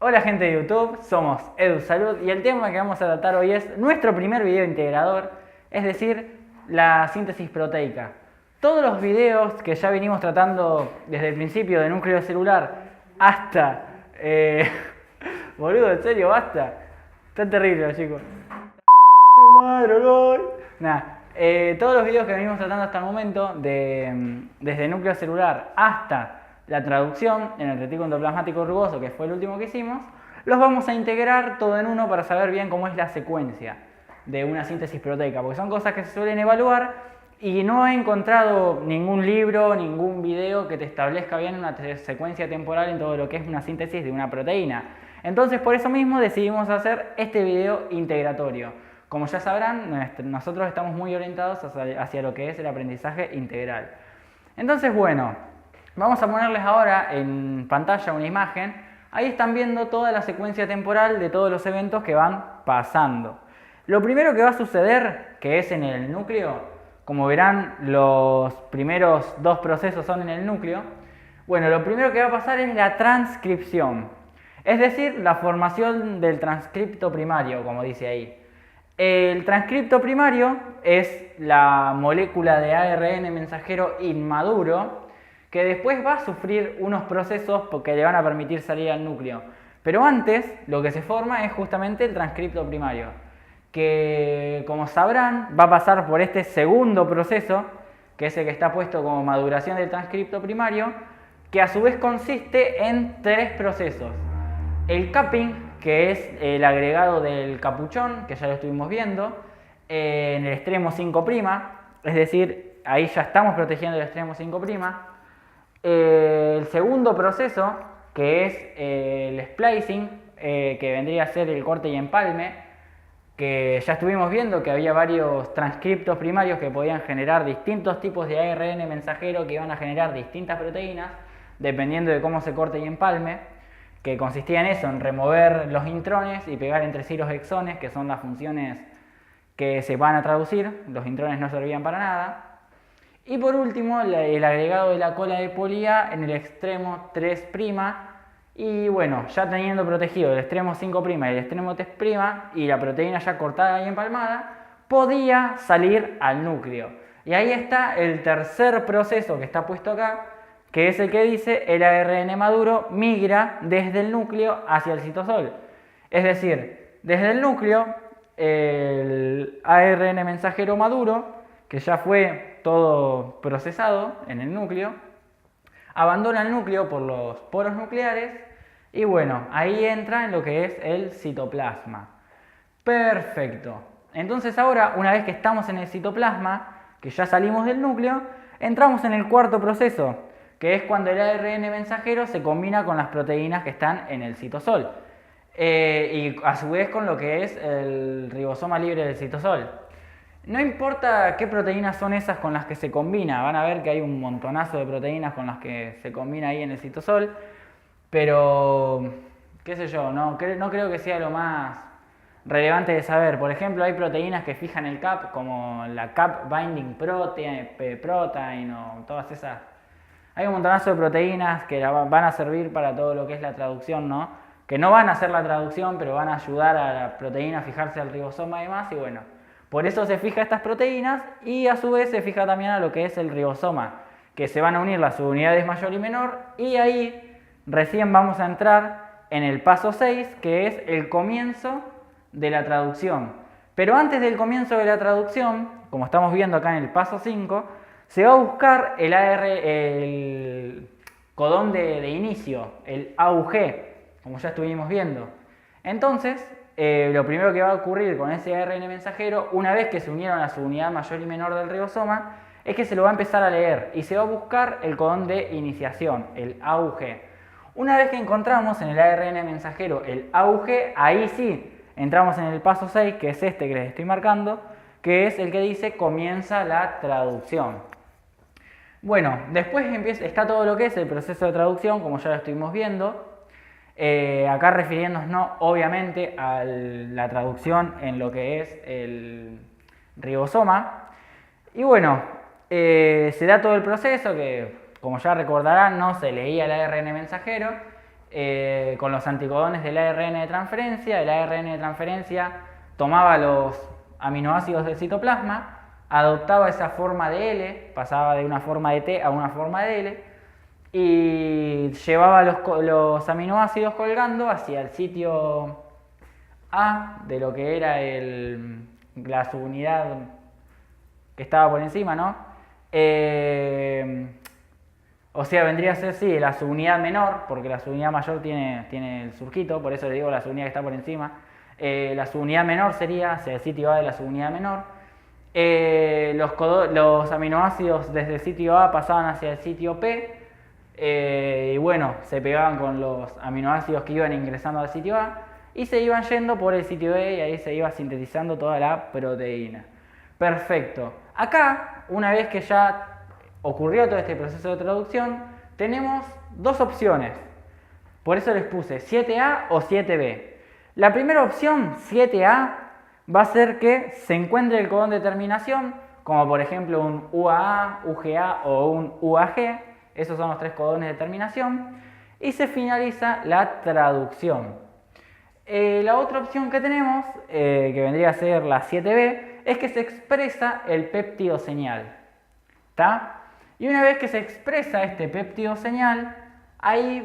Hola gente de YouTube, somos EduSalud y el tema que vamos a tratar hoy es nuestro primer video integrador, es decir, la síntesis proteica. Todos los videos que ya venimos tratando desde el principio de núcleo celular hasta... boludo, en serio, basta. Está terrible, chicos. Madre, voy. Todos los videos que venimos tratando hasta el momento, desde el núcleo celular hasta la traducción en el retículo endoplasmático rugoso, que fue el último que hicimos, los vamos a integrar todo en uno para saber bien cómo es la secuencia de una síntesis proteica, porque son cosas que se suelen evaluar y no he encontrado ningún libro, ningún video que te establezca bien una secuencia temporal en todo lo que es una síntesis de una proteína. Entonces, por eso mismo decidimos hacer este video integratorio. Como ya sabrán, nosotros estamos muy orientados hacia lo que es el aprendizaje integral. Entonces, bueno, vamos a ponerles ahora en pantalla una imagen. Ahí están viendo toda la secuencia temporal de todos los eventos que van pasando. Lo primero que va a suceder, que es en el núcleo, como verán, los primeros dos procesos son en el núcleo. Bueno, lo primero que va a pasar es la transcripción, es decir, la formación del transcripto primario, como dice ahí. El transcripto primario es la molécula de ARN mensajero inmaduro que después va a sufrir unos procesos que le van a permitir salir al núcleo. Pero antes lo que se forma es justamente el transcripto primario, que como sabrán va a pasar por este segundo proceso, que es el que está puesto como maduración del transcripto primario, que a su vez consiste en tres procesos. El capping, que es el agregado del capuchón, que ya lo estuvimos viendo, en el extremo 5', es decir, ahí ya estamos protegiendo el extremo 5'. El segundo proceso, que es el splicing, que vendría a ser el corte y empalme, que ya estuvimos viendo que había varios transcriptos primarios que podían generar distintos tipos de ARN mensajero que iban a generar distintas proteínas, dependiendo de cómo se corte y empalme, que consistía en eso, en remover los intrones y pegar entre sí los exones, que son las funciones que se van a traducir. Los intrones no servían para nada. Y por último, el agregado de la cola de polía en el extremo 3', y bueno, ya teniendo protegido el extremo 5' y el extremo 3' y la proteína ya cortada y empalmada, podía salir al núcleo. Y ahí está el tercer proceso que está puesto acá, que es el que dice el ARN maduro migra desde el núcleo hacia el citosol. Es decir, desde el núcleo, el ARN mensajero maduro, que ya fue todo procesado en el núcleo, abandona el núcleo por los poros nucleares y bueno, ahí entra en lo que es el citoplasma. Perfecto. Entonces ahora, una vez que estamos en el citoplasma, que ya salimos del núcleo, entramos en el cuarto proceso, que es cuando el ARN mensajero se combina con las proteínas que están en el citosol. Y a su vez con lo que es el ribosoma libre del citosol. No importa qué proteínas son esas con las que se combina, van a ver que hay un montonazo de proteínas con las que se combina ahí en el citosol, pero qué sé yo, no creo que sea lo más relevante de saber. Por ejemplo, hay proteínas que fijan el CAP, como la CAP Binding Protein o todas esas. Hay un montonazo de proteínas que van a servir para todo lo que es la traducción, ¿no? Que no van a hacer la traducción, pero van a ayudar a la proteína a fijarse al ribosoma y demás, y bueno, por eso se fija estas proteínas y a su vez se fija también a lo que es el ribosoma, que se van a unir las subunidades mayor y menor, y ahí recién vamos a entrar en el paso 6, que es el comienzo de la traducción. Pero antes del comienzo de la traducción, como estamos viendo acá en el paso 5, se va a buscar el codón de inicio, el AUG, como ya estuvimos viendo. Entonces, lo primero que va a ocurrir con ese ARN mensajero, una vez que se unieron a su unidad mayor y menor del ribosoma, es que se lo va a empezar a leer y se va a buscar el codón de iniciación, el AUG. Una vez que encontramos en el ARN mensajero el AUG, ahí sí entramos en el paso 6, que es este que les estoy marcando, que es el que dice comienza la traducción. Bueno, después está todo lo que es el proceso de traducción, como ya lo estuvimos viendo. Acá refiriéndonos obviamente a la traducción en lo que es el ribosoma. Y bueno, se da todo el proceso que, como ya recordarán, ¿no? Se leía el ARN mensajero con los anticodones del ARN de transferencia. El ARN de transferencia tomaba los aminoácidos del citoplasma, adoptaba esa forma de L, pasaba de una forma de T a una forma de L, y llevaba los aminoácidos colgando hacia el sitio A de lo que era la subunidad que estaba por encima, ¿no? O sea, vendría a ser, sí, la subunidad menor, porque la subunidad mayor tiene el surquito, por eso le digo la subunidad que está por encima. La subunidad menor sería hacia el sitio A de la subunidad menor. Los aminoácidos desde el sitio A pasaban hacia el sitio P, y bueno, se pegaban con los aminoácidos que iban ingresando al sitio A y se iban yendo por el sitio E y ahí se iba sintetizando toda la proteína. Perfecto. Acá, una vez que ya ocurrió todo este proceso de traducción, tenemos dos opciones. Por eso les puse 7A o 7B. La primera opción, 7A, va a ser que se encuentre el codón de terminación, como por ejemplo un UAA, UGA o un UAG. Esos son los tres codones de terminación. Y se finaliza la traducción. La otra opción que tenemos, que vendría a ser la 7B, es que se expresa el péptido señal. ¿Está? Y una vez que se expresa este péptido señal, ahí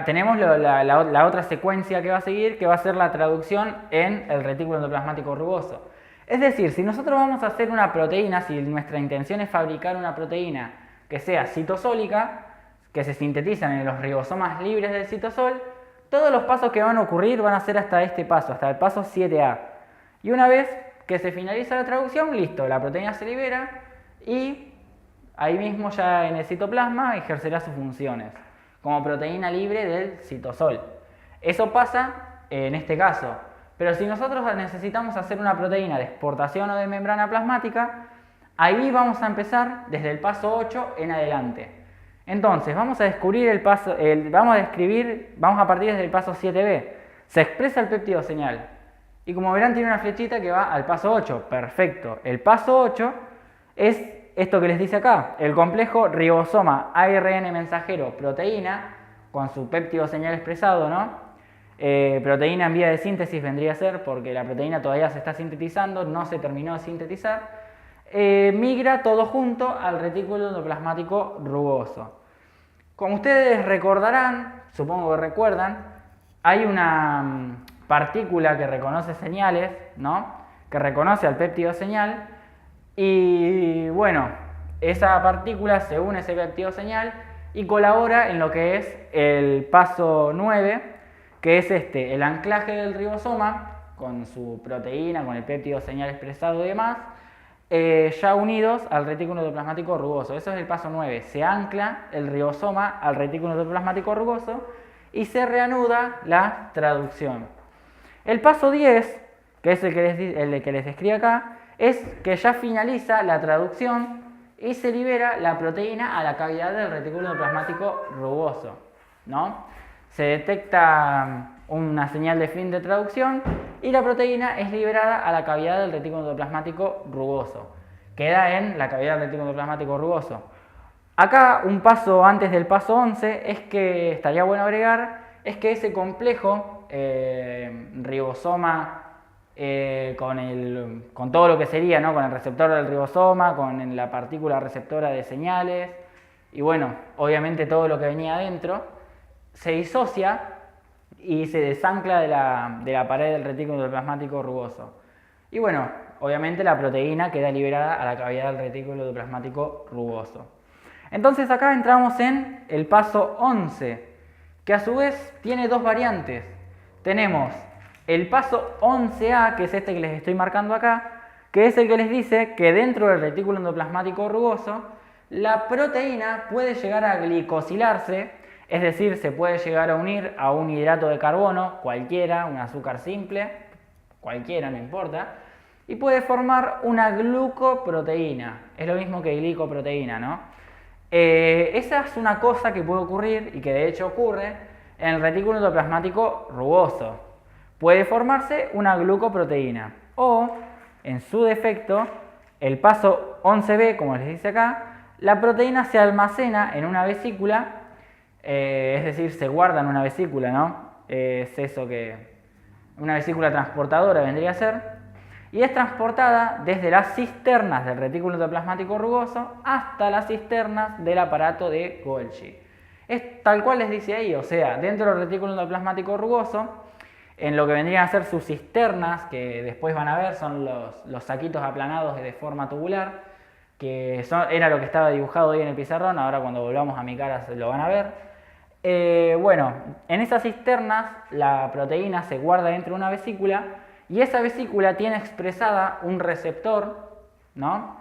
tenemos la otra secuencia que va a seguir, que va a ser la traducción en el retículo endoplasmático rugoso. Es decir, si nosotros vamos a hacer una proteína, si nuestra intención es fabricar una proteína que sea citosólica, que se sintetizan en los ribosomas libres del citosol, todos los pasos que van a ocurrir van a ser hasta este paso, hasta el paso 7A. Y una vez que se finaliza la traducción, listo, la proteína se libera y ahí mismo ya en el citoplasma ejercerá sus funciones como proteína libre del citosol. Eso pasa en este caso, pero si nosotros necesitamos hacer una proteína de exportación o de membrana plasmática, ahí vamos a empezar desde el paso 8 en adelante. Entonces, vamos a descubrir vamos a partir desde el paso 7B. Se expresa el péptido señal. Y como verán, tiene una flechita que va al paso 8. Perfecto. El paso 8 es esto que les dice acá. El complejo ribosoma ARN mensajero proteína, con su péptido señal expresado, ¿no? Proteína en vía de síntesis vendría a ser, porque la proteína todavía se está sintetizando, no se terminó de sintetizar. Migra todo junto al retículo endoplasmático rugoso. Como ustedes recordarán, supongo que recuerdan, hay una partícula que reconoce señales, ¿no? Que reconoce al péptido señal, y bueno, esa partícula se une a ese péptido señal y colabora en lo que es el paso 9, que es el anclaje del ribosoma con su proteína, con el péptido señal expresado y demás, ya unidos al retículo endoplasmático rugoso. Eso es el paso 9. Se ancla el ribosoma al retículo endoplasmático rugoso y se reanuda la traducción. El paso 10, que es el que les describo acá, es que ya finaliza la traducción y se libera la proteína a la cavidad del retículo endoplasmático rugoso, ¿no? Se detecta una señal de fin de traducción y la proteína es liberada a la cavidad del retículo endoplasmático rugoso. Queda en la cavidad del retículo endoplasmático rugoso. Acá, un paso antes del paso 11, es que estaría bueno agregar, es que ese complejo ribosoma con todo lo que sería, ¿no? Con el receptor del ribosoma, con la partícula receptora de señales y bueno, obviamente todo lo que venía adentro, se disocia y se desancla de la pared del retículo endoplasmático rugoso. Y bueno, obviamente la proteína queda liberada a la cavidad del retículo endoplasmático rugoso. Entonces acá entramos en el paso 11, que a su vez tiene dos variantes. Tenemos el paso 11A, que es este que les estoy marcando acá, que es el que les dice que dentro del retículo endoplasmático rugoso la proteína puede llegar a glicosilarse, es decir, se puede llegar a unir a un hidrato de carbono, cualquiera, un azúcar simple, cualquiera, no importa, y puede formar una glucoproteína. Es lo mismo que glicoproteína, ¿no? Esa es una cosa que puede ocurrir y que de hecho ocurre en el retículo endoplasmático rugoso. Puede formarse una glucoproteína o, en su defecto, el paso 11B, como les dice acá, la proteína se almacena en una vesícula, es decir, se guarda en una vesícula, ¿no? Es eso que una vesícula transportadora vendría a ser, y es transportada desde las cisternas del retículo endoplasmático rugoso hasta las cisternas del aparato de Golgi. Es tal cual les dice ahí, o sea, dentro del retículo endoplasmático rugoso, en lo que vendrían a ser sus cisternas, que después van a ver, son los saquitos aplanados de forma tubular, que era lo que estaba dibujado ahí en el pizarrón, ahora cuando volvamos a mi cara lo van a ver. Bueno, en esas cisternas la proteína se guarda dentro de una vesícula y esa vesícula tiene expresada un receptor, ¿no?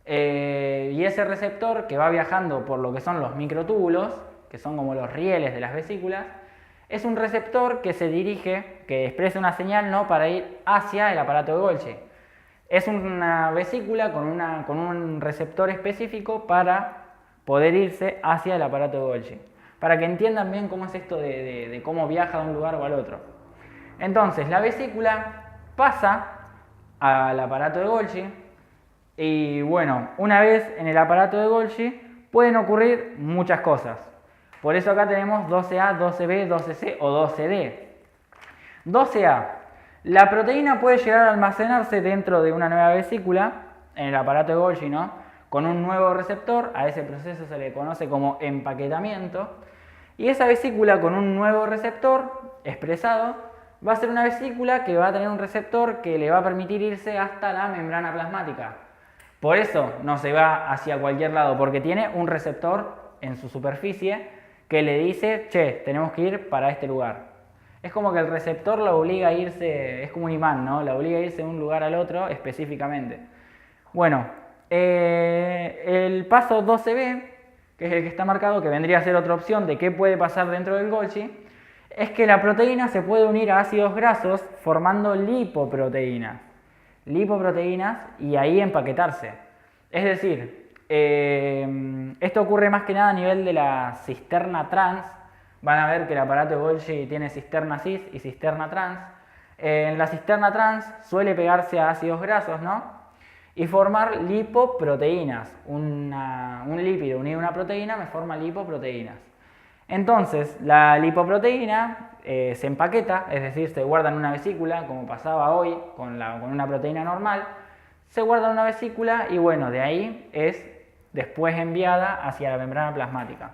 Y ese receptor que va viajando por lo que son los microtúbulos, que son como los rieles de las vesículas, es un receptor que se dirige, que expresa una señal, ¿no?, para ir hacia el aparato de Golgi. Es una vesícula con un receptor específico para poder irse hacia el aparato de Golgi. Para que entiendan bien cómo es esto de cómo viaja de un lugar o al otro. Entonces, la vesícula pasa al aparato de Golgi y bueno, una vez en el aparato de Golgi pueden ocurrir muchas cosas. Por eso acá tenemos 12A, 12B, 12C o 12D. 12A. La proteína puede llegar a almacenarse dentro de una nueva vesícula, en el aparato de Golgi, ¿no?, con un nuevo receptor. A ese proceso se le conoce como empaquetamiento. Y esa vesícula con un nuevo receptor expresado va a ser una vesícula que va a tener un receptor que le va a permitir irse hasta la membrana plasmática. Por eso no se va hacia cualquier lado, porque tiene un receptor en su superficie que le dice, che, tenemos que ir para este lugar. Es como que el receptor la obliga a irse, es como un imán, ¿no? La obliga a irse de un lugar al otro específicamente. Bueno, el paso 12B, que es el que está marcado, que vendría a ser otra opción de qué puede pasar dentro del Golgi, es que la proteína se puede unir a ácidos grasos formando lipoproteínas. Lipoproteínas y ahí empaquetarse. Es decir, esto ocurre más que nada a nivel de la cisterna trans. Van a ver que el aparato de Golgi tiene cisterna cis y cisterna trans. En la cisterna trans suele pegarse a ácidos grasos, ¿no?, y formar lipoproteínas. Un lípido unido a una proteína me forma lipoproteínas. Entonces, la lipoproteína se empaqueta, es decir, se guarda en una vesícula, como pasaba hoy con una proteína normal. Se guarda en una vesícula y bueno, de ahí es después enviada hacia la membrana plasmática.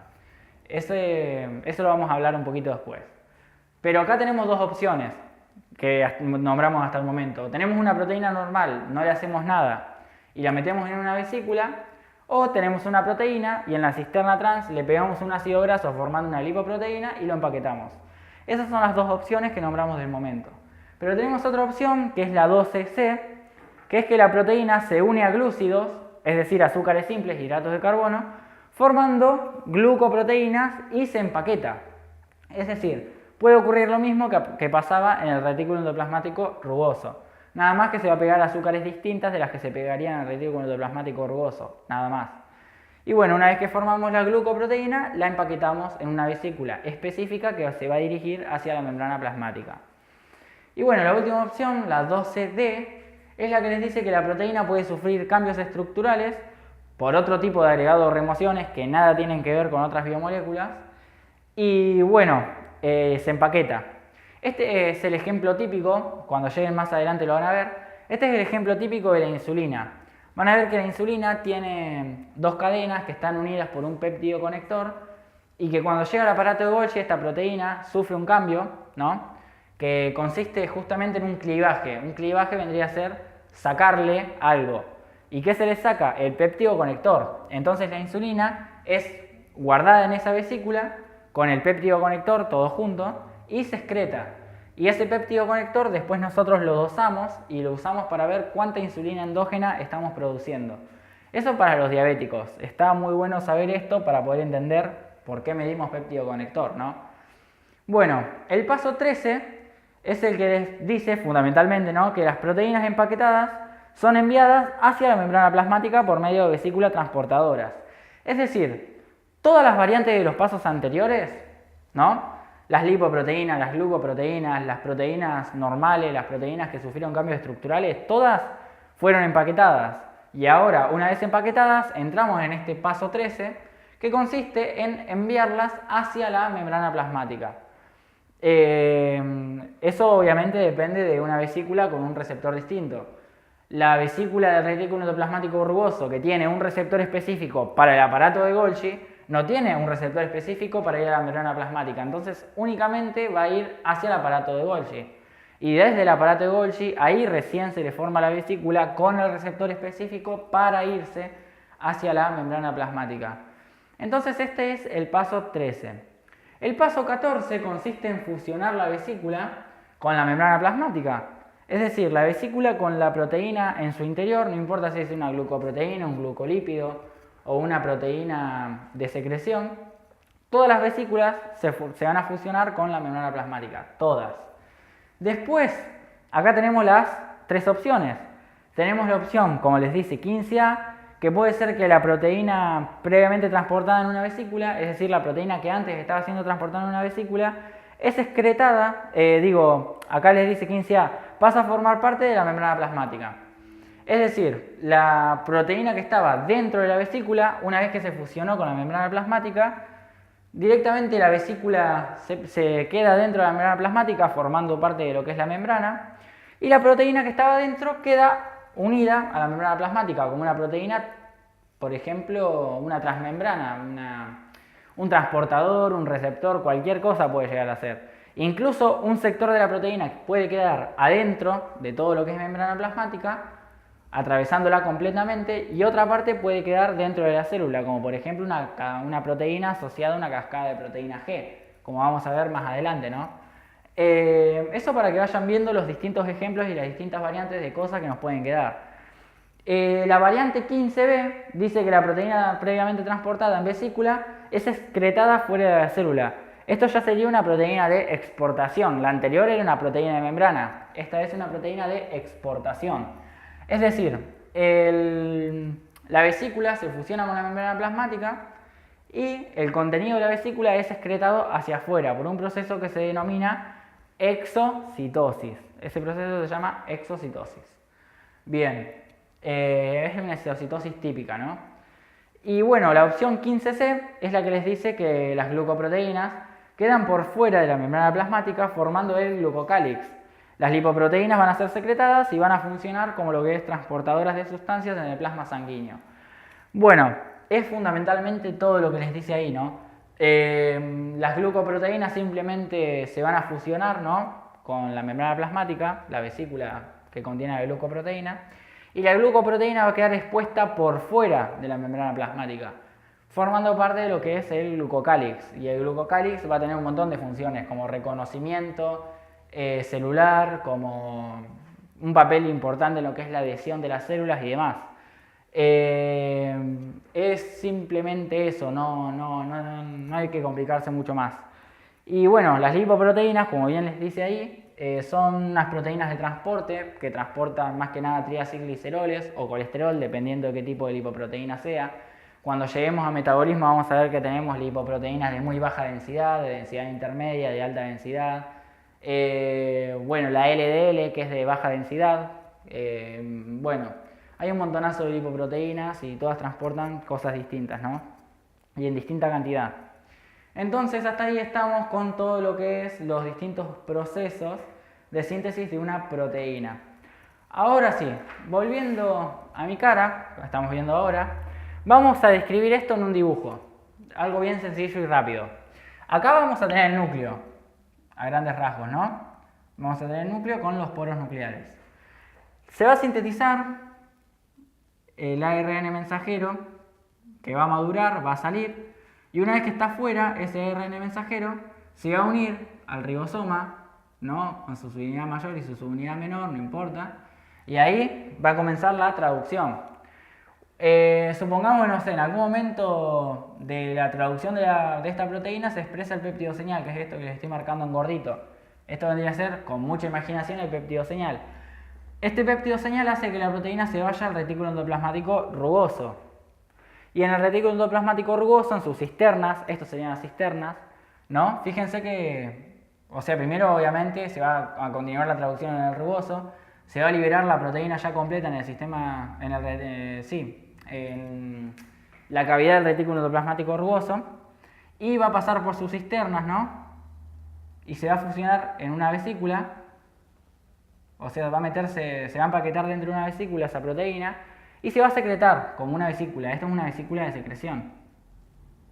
Eso lo vamos a hablar un poquito después. Pero acá tenemos dos opciones que nombramos hasta el momento. Tenemos una proteína normal, no le hacemos nada y la metemos en una vesícula, o tenemos una proteína y en la cisterna trans le pegamos un ácido graso formando una lipoproteína y lo empaquetamos. Esas son las dos opciones que nombramos del momento. Pero tenemos otra opción que es la 12C, que es que la proteína se une a glúcidos, es decir, azúcares simples, hidratos de carbono, formando glucoproteínas y se empaqueta. Es decir, puede ocurrir lo mismo que pasaba en el retículo endoplasmático rugoso. Nada más que se va a pegar azúcares distintas de las que se pegarían en el retículo endoplasmático rugoso, nada más. Y bueno, una vez que formamos la glucoproteína, la empaquetamos en una vesícula específica que se va a dirigir hacia la membrana plasmática. Y bueno, la última opción, la 12D, es la que les dice que la proteína puede sufrir cambios estructurales por otro tipo de agregado o remociones que nada tienen que ver con otras biomoléculas. Y bueno, se empaqueta. Este es el ejemplo típico, cuando lleguen más adelante lo van a ver. Este es el ejemplo típico de la insulina. Van a ver que la insulina tiene dos cadenas que están unidas por un péptido conector y que cuando llega al aparato de Golgi esta proteína sufre un cambio, ¿no?, que consiste justamente en un clivaje. Un clivaje vendría a ser sacarle algo. ¿Y qué se le saca? El péptido conector. Entonces la insulina es guardada en esa vesícula con el péptido conector todo junto y se excreta. Y ese péptido conector después nosotros lo dosamos y lo usamos para ver cuánta insulina endógena estamos produciendo. Eso para los diabéticos. Está muy bueno saber esto para poder entender por qué medimos péptido conector, ¿no? Bueno, el paso 13 es el que les dice fundamentalmente, ¿no?, que las proteínas empaquetadas son enviadas hacia la membrana plasmática por medio de vesículas transportadoras. Es decir, todas las variantes de los pasos anteriores, ¿no?, las lipoproteínas, las glucoproteínas, las proteínas normales, las proteínas que sufrieron cambios estructurales, todas fueron empaquetadas. Y ahora, una vez empaquetadas, entramos en este paso 13, que consiste en enviarlas hacia la membrana plasmática. Eso obviamente depende de una vesícula con un receptor distinto. La vesícula del retículo endoplasmático rugoso, que tiene un receptor específico para el aparato de Golgi, no tiene un receptor específico para ir a la membrana plasmática. Entonces únicamente va a ir hacia el aparato de Golgi. Y desde el aparato de Golgi, ahí recién se le forma la vesícula con el receptor específico para irse hacia la membrana plasmática. Entonces este es el paso 13. El paso 14 consiste en fusionar la vesícula con la membrana plasmática. Es decir, la vesícula con la proteína en su interior, no importa si es una glucoproteína, un glucolípido o una proteína de secreción, todas las vesículas se van a fusionar con la membrana plasmática, todas. Después, acá tenemos las tres opciones. Tenemos la opción, como les dice, 15A, que puede ser que la proteína previamente transportada en una vesícula, es decir, la proteína que antes estaba siendo transportada en una vesícula, es excretada, acá les dice 15A, pasa a formar parte de la membrana plasmática. Es decir, la proteína que estaba dentro de la vesícula, una vez que se fusionó con la membrana plasmática, directamente la vesícula se queda dentro de la membrana plasmática formando parte de lo que es la membrana, y la proteína que estaba dentro queda unida a la membrana plasmática como una proteína, por ejemplo, una transmembrana, un transportador, un receptor, cualquier cosa puede llegar a ser. Incluso un sector de la proteína puede quedar adentro de todo lo que es membrana plasmática, atravesándola completamente, y otra parte puede quedar dentro de la célula, como por ejemplo una proteína asociada a una cascada de proteína G, como vamos a ver más adelante, ¿no? Eso para que vayan viendo los distintos ejemplos y las distintas variantes de cosas que nos pueden quedar. La variante 15B dice que la proteína previamente transportada en vesícula es excretada fuera de la célula. Esto ya sería una proteína de exportación. La anterior era una proteína de membrana. Esta es una proteína de exportación. Es decir, la vesícula se fusiona con la membrana plasmática y el contenido de la vesícula es excretado hacia afuera por un proceso que se denomina exocitosis. Ese proceso se llama exocitosis. Bien, es una exocitosis típica, ¿no? Y bueno, la opción 15C es la que les dice que las glucoproteínas quedan por fuera de la membrana plasmática formando el glucocálix. Las lipoproteínas van a ser secretadas y van a funcionar como lo que es transportadoras de sustancias en el plasma sanguíneo. Bueno, es fundamentalmente todo lo que les dice ahí, ¿no? Las glucoproteínas simplemente se van a fusionar, ¿no?, con la membrana plasmática, la vesícula que contiene la glucoproteína, y la glucoproteína va a quedar expuesta por fuera de la membrana plasmática, formando parte de lo que es el glucocálix. Y el glucocálix va a tener un montón de funciones, como reconocimiento celular, como un papel importante en lo que es la adhesión de las células y demás. Es simplemente eso, no hay que complicarse mucho más. Y bueno, las lipoproteínas, como bien les dice ahí, son unas proteínas de transporte que transportan más que nada triacilgliceroles o colesterol, dependiendo de qué tipo de lipoproteína sea. Cuando lleguemos a metabolismo vamos a ver que tenemos lipoproteínas de muy baja densidad, de densidad intermedia, de alta densidad. Bueno, la LDL, que es de baja densidad. Bueno, hay un montonazo de lipoproteínas y todas transportan cosas distintas, ¿no? Y en distinta cantidad. Entonces hasta ahí estamos con todo lo que es los distintos procesos de síntesis de una proteína. Ahora sí, volviendo a mi cara, lo estamos viendo ahora, vamos a describir esto en un dibujo. Algo bien sencillo y rápido. Acá vamos a tener el núcleo, a grandes rasgos, ¿no? Vamos a tener el núcleo con los poros nucleares. Se va a sintetizar el ARN mensajero que va a madurar, va a salir, y una vez que está fuera, ese ARN mensajero se va a unir al ribosoma, ¿no?, con su subunidad mayor y su subunidad menor, no importa, y ahí va a comenzar la traducción. Supongamos, no sé, en algún momento de la traducción de esta proteína se expresa el peptidoseñal, que es esto que les estoy marcando en gordito. Esto vendría a ser, con mucha imaginación, el peptidoseñal. Este peptidoseñal hace que la proteína se vaya al retículo endoplasmático rugoso. Y en el retículo endoplasmático rugoso, en sus cisternas, estos serían las cisternas, ¿no? Fíjense que, o sea, primero obviamente se va a continuar la traducción en el rugoso, se va a liberar la proteína ya completa en el sistema, en la cavidad del retículo endoplasmático rugoso, y va a pasar por sus cisternas, ¿no? Y se va a fusionar en una vesícula, o sea, va a meterse, se va a empaquetar dentro de una vesícula esa proteína, y se va a secretar como una vesícula. Esto es una vesícula de secreción,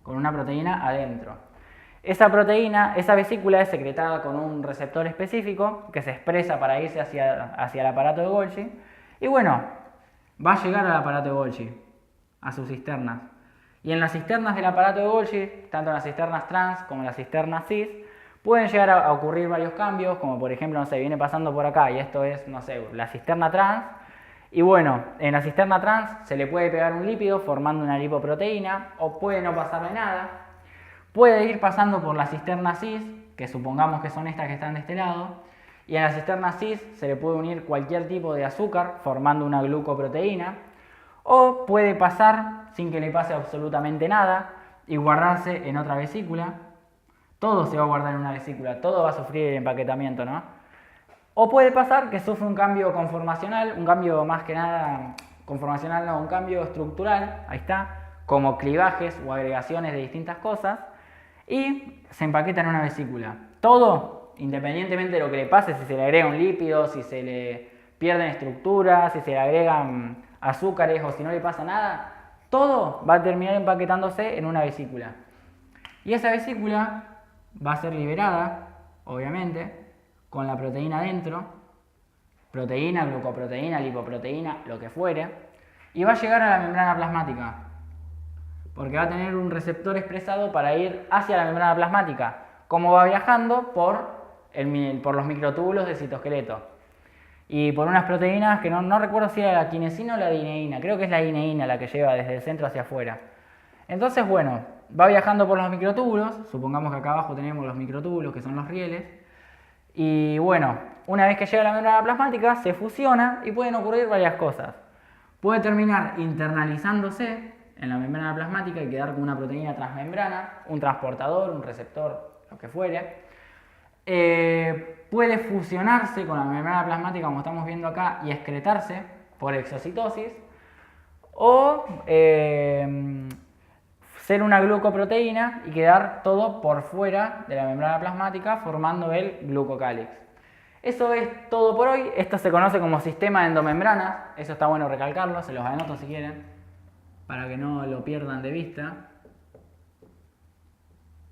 con una proteína adentro. Esa proteína, esa vesícula es secretada con un receptor específico que se expresa para irse hacia el aparato de Golgi. Y bueno, va a llegar al aparato de Golgi, a sus cisternas. Y en las cisternas del aparato de Golgi, tanto en las cisternas trans como en las cisternas cis, pueden llegar a ocurrir varios cambios, como por ejemplo, no sé, viene pasando por acá y esto es, no sé, la cisterna trans. Y bueno, en la cisterna trans se le puede pegar un lípido formando una lipoproteína, o puede no pasarle nada. Puede ir pasando por la cisterna cis, que supongamos que son estas que están de este lado, y en la cisterna cis se le puede unir cualquier tipo de azúcar formando una glucoproteína, o puede pasar sin que le pase absolutamente nada y guardarse en otra vesícula. Todo se va a guardar en una vesícula, todo va a sufrir el empaquetamiento, ¿no? O puede pasar que sufre un cambio conformacional, un cambio más que nada, conformacional no, un cambio estructural, ahí está, como clivajes o agregaciones de distintas cosas, y se empaqueta en una vesícula. Todo, independientemente de lo que le pase, si se le agrega un lípido, si se le pierden estructuras, si se le agregan azúcares o si no le pasa nada, todo va a terminar empaquetándose en una vesícula. Y esa vesícula va a ser liberada, obviamente, con la proteína dentro, proteína, glucoproteína, lipoproteína, lo que fuere, y va a llegar a la membrana plasmática, porque va a tener un receptor expresado para ir hacia la membrana plasmática, como va viajando por los microtúbulos del citoesqueleto. Y por unas proteínas que no recuerdo si era la quinesina o la dineína, creo que es la dineína la que lleva desde el centro hacia afuera. Entonces, bueno, va viajando por los microtúbulos, supongamos que acá abajo tenemos los microtúbulos que son los rieles, y bueno, una vez que llega a la membrana plasmática se fusiona y pueden ocurrir varias cosas. Puede terminar internalizándose en la membrana plasmática y quedar con una proteína transmembrana, un transportador, un receptor, lo que fuere. Puede fusionarse con la membrana plasmática como estamos viendo acá y excretarse por exocitosis, o ser una glucoproteína y quedar todo por fuera de la membrana plasmática formando el glucocálix. Eso es todo por hoy. Esto se conoce como sistema de endomembranas, eso está bueno recalcarlo, se los anoto si quieren para que no lo pierdan de vista.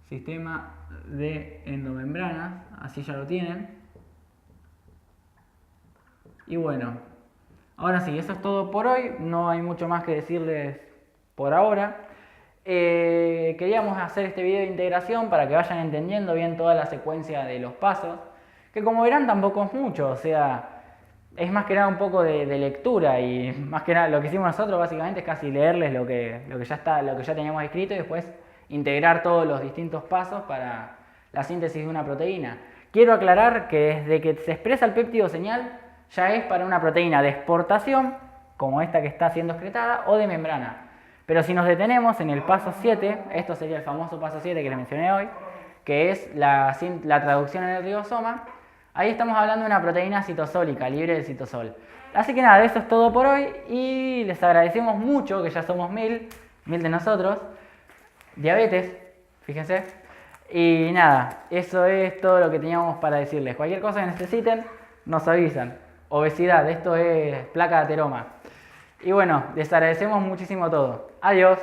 Sistema de endomembranas, así ya lo tienen. Y bueno, ahora sí, eso es todo por hoy, no hay mucho más que decirles por ahora. Queríamos hacer este video de integración para que vayan entendiendo bien toda la secuencia de los pasos, que como verán tampoco es mucho, o sea, es más que nada un poco de lectura, y más que nada lo que hicimos nosotros básicamente es casi leerles lo que ya teníamos escrito y después integrar todos los distintos pasos para la síntesis de una proteína. Quiero aclarar que desde que se expresa el péptido señal ya es para una proteína de exportación, como esta que está siendo excretada, o de membrana. Pero si nos detenemos en el paso 7, esto sería el famoso paso 7 que les mencioné hoy, que es la traducción en el ribosoma, ahí estamos hablando de una proteína citosólica, libre del citosol. Así que nada, eso es todo por hoy y les agradecemos mucho, que ya somos 1000 de nosotros. Diabetes, fíjense. Y nada, eso es todo lo que teníamos para decirles. Cualquier cosa que necesiten, nos avisan. Obesidad, esto es placa de ateroma. Y bueno, les agradecemos muchísimo todo. Adiós.